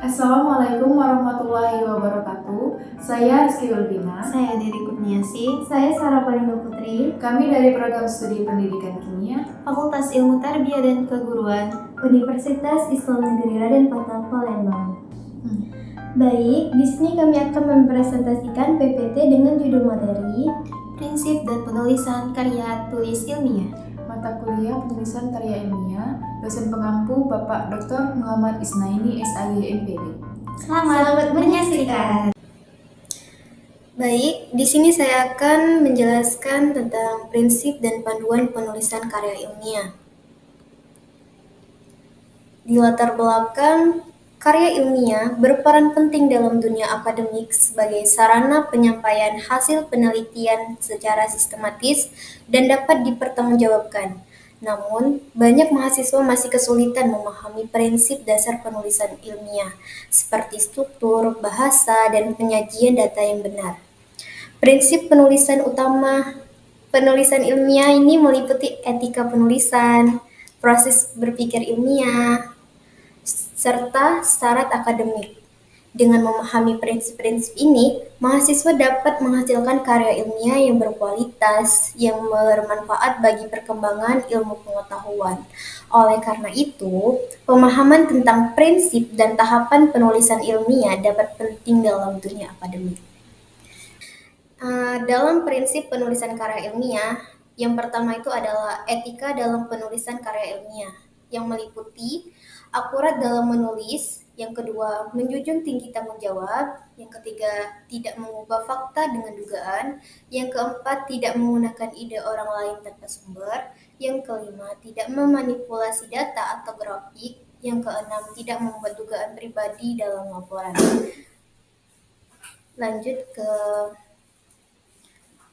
Assalamualaikum warahmatullahi wabarakatuh. Saya Rizky Wilbina. Saya Diri Kurniasi, Saya Sarah Palindo Putri, Kami dari Program Studi Pendidikan Kimia, Fakultas Ilmu Tarbiyah dan Keguruan, Universitas Islam Negeri Raden Patah, Palembang. Baik, di sini kami akan mempresentasikan PPT dengan judul materi Prinsip dan Penulisan Karya Tulis Ilmiah. mata kuliah penulisan karya ilmiah, dosen pengampu Bapak Dr. Muhammad Isnaini SAG MPD. Selamat menyaksikan. Baik, di sini saya akan menjelaskan tentang prinsip dan panduan penulisan karya ilmiah. Di latar belakang, karya ilmiah berperan penting dalam dunia akademik sebagai sarana penyampaian hasil penelitian secara sistematis dan dapat dipertanggungjawabkan. Namun, banyak mahasiswa masih kesulitan memahami prinsip dasar penulisan ilmiah, seperti struktur, bahasa, dan penyajian data yang benar. Prinsip penulisan utama penulisan ilmiah ini meliputi etika penulisan, proses berpikir ilmiah, serta syarat akademik. Dengan memahami prinsip-prinsip ini, mahasiswa dapat menghasilkan karya ilmiah yang berkualitas, yang bermanfaat bagi perkembangan ilmu pengetahuan. Oleh karena itu, pemahaman tentang prinsip dan tahapan penulisan ilmiah dapat penting dalam dunia akademik. Dalam prinsip penulisan karya ilmiah, yang pertama itu adalah etika dalam penulisan karya ilmiah, yang meliputi akurat dalam menulis, yang kedua menjunjung tinggi tanggung jawab, yang ketiga tidak mengubah fakta dengan dugaan, yang keempat tidak menggunakan ide orang lain tanpa sumber, yang kelima tidak memanipulasi data atau grafik, yang keenam tidak membuat dugaan pribadi dalam laporan. Lanjut ke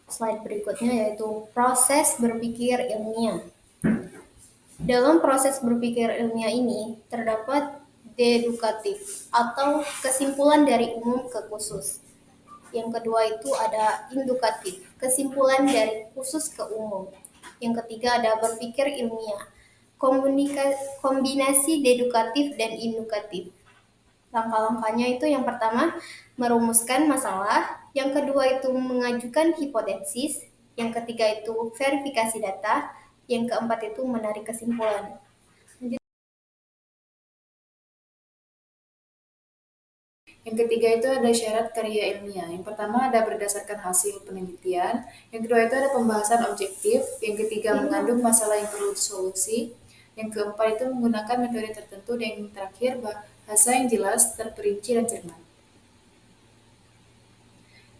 slide berikutnya, yaitu proses berpikir ilmiah. Dalam proses berpikir ilmiah ini terdapat dedukatif atau kesimpulan dari umum ke khusus. Yang kedua itu ada indukatif, kesimpulan dari khusus ke umum. Yang ketiga ada berpikir ilmiah, kombinasi dedukatif dan indukatif. Langkah-langkahnya itu yang pertama merumuskan masalah, yang kedua itu mengajukan hipotesis, yang ketiga itu verifikasi data, yang keempat itu menarik kesimpulan. Yang ketiga itu ada syarat karya ilmiah. Yang pertama ada berdasarkan hasil penelitian. Yang kedua itu ada pembahasan objektif. Yang ketiga mengandung masalah yang perlu disolusi. Yang keempat itu menggunakan metode tertentu. Dan yang terakhir bahasa yang jelas, terperinci, dan cermat.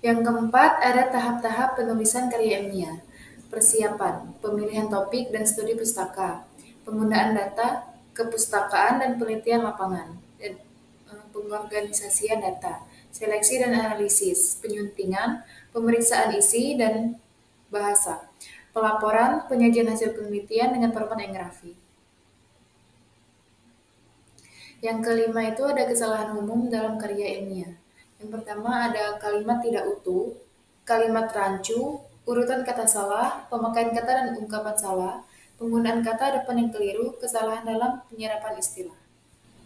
Yang keempat ada tahap-tahap penulisan karya ilmiah. Persiapan, pemilihan topik dan studi pustaka, penggunaan data, kepustakaan dan penelitian lapangan, dan pengorganisasian data, seleksi dan analisis, penyuntingan, pemeriksaan isi dan bahasa, pelaporan, penyajian hasil penelitian dengan format engrafi. Yang kelima itu ada kesalahan umum dalam karya ilmiah. Yang pertama ada kalimat tidak utuh, kalimat rancu, urutan kata salah, pemakaian kata dan ungkapan salah, penggunaan kata depan yang keliru, kesalahan dalam penyerapan istilah.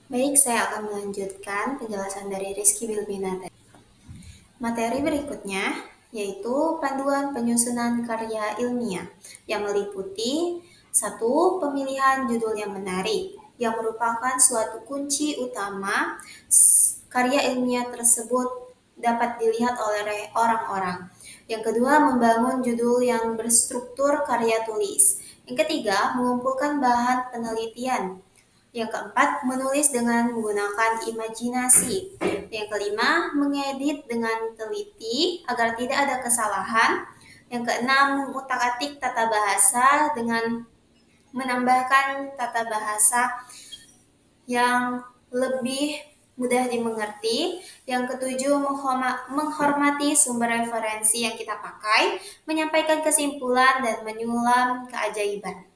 Baik, saya akan melanjutkan penjelasan dari Rizky Wilbina. Materi berikutnya yaitu panduan penyusunan karya ilmiah yang meliputi 1. Pemilihan judul yang menarik yang merupakan suatu kunci utama karya ilmiah tersebut dapat dilihat oleh orang-orang. Yang kedua, membangun judul yang berstruktur karya tulis. Yang ketiga, mengumpulkan bahan penelitian. Yang keempat, menulis dengan menggunakan imajinasi. Yang kelima, mengedit dengan teliti agar tidak ada kesalahan. Yang keenam, mengutak-atik tata bahasa dengan menambahkan tata bahasa yang lebih mudah dimengerti. Yang ketujuh, menghormati sumber referensi yang kita pakai, menyampaikan kesimpulan dan menyulam keajaiban.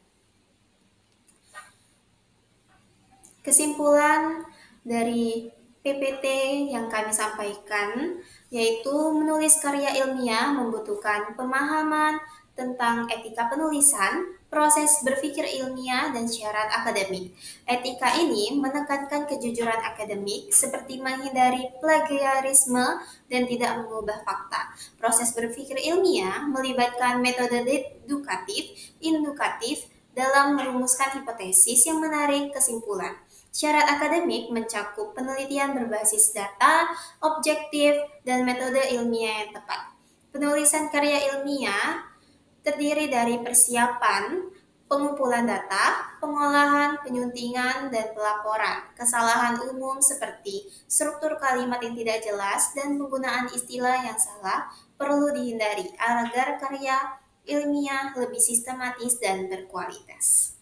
Kesimpulan dari PPT yang kami sampaikan yaitu menulis karya ilmiah membutuhkan pemahaman tentang etika penulisan, proses berpikir ilmiah, dan syarat akademik. Etika ini menekankan kejujuran akademik seperti menghindari plagiarisme dan tidak mengubah fakta. Proses berpikir ilmiah melibatkan metode dedukatif, indukatif dalam merumuskan hipotesis yang menarik kesimpulan. Syarat akademik mencakup penelitian berbasis data, objektif, dan metode ilmiah yang tepat. Penulisan karya ilmiah terdiri dari persiapan, pengumpulan data, pengolahan, penyuntingan, dan pelaporan. Kesalahan umum seperti struktur kalimat yang tidak jelas dan penggunaan istilah yang salah perlu dihindari agar karya ilmiah lebih sistematis dan berkualitas.